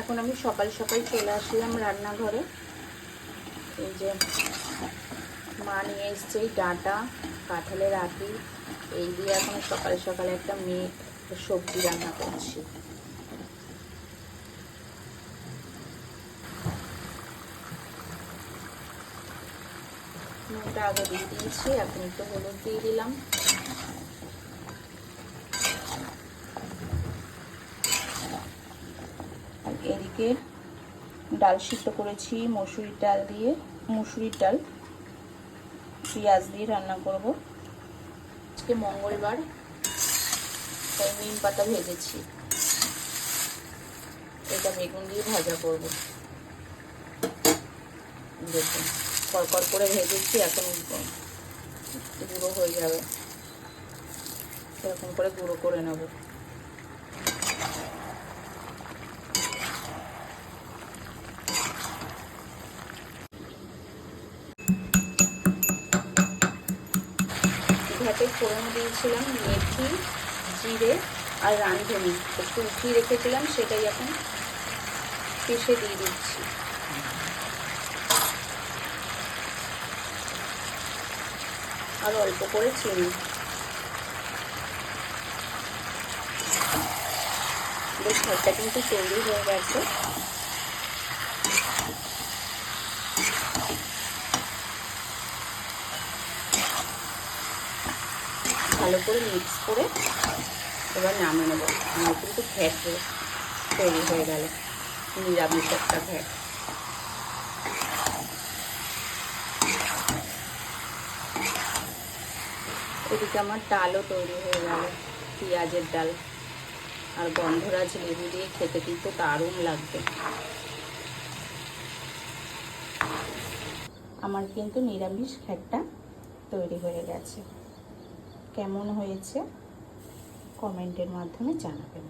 এখন আমি সকাল সকাল চলে আসলাম রান্নাঘরে। এই যে মা নিয়ে এসছে এই ডাঁটা, কাঁঠালের আটি, এই দিয়ে এখন সকাল সকালে একটা সবজি রান্না করছি। নুনটা আগে দিয়ে দিয়েছি, এখন একটু হলুদ দিয়ে দিলাম। আর এদিকে ডাল সিদ্ধ করেছি মসুরির ডাল দিয়ে, মুসুরির ডাল পেঁয়াজ দিয়ে রান্না করব। আজকে মঙ্গলবার, তাই নিম পাতা ভেজেছি, এটা বেগুন দিয়ে ভাজা করব। দেখুন কড়কড় করে ভেজেছি, এখন গুঁড়ো হয়ে যাবে, এরকম করে গুঁড়ো করে নেব। ঘাটে ফোড়ন দিয়েছিলাম মেথি, জিরে আর রাঁধুনি, একটু উঠিয়ে রেখেছিলাম, সেটাই এখন পিষে দিয়ে দিচ্ছি। আর অল্প করে চিনি। বেশ ভাতটা কিন্তু তৈরি হয়ে গেছে। ভালো করে মিক্স করে এবার নামিয়ে নেব। আমার কিন্তু ঘ্যাট তৈরি হয়ে গেল, নিরামিষ একটা ঘ্যাট। এদিকে আমার ডালও তৈরি হয়ে গেল, পেঁয়াজের ডাল আর গন্ধরাজ লেবু দিয়ে খেতে কিন্তু দারুণ লাগবে। আমার কিন্তু নিরামিষ ঘ্যাটটা তৈরি হয়ে গেছে। কেমন হয়েছে কমেন্টের মাধ্যমে জানাবেন।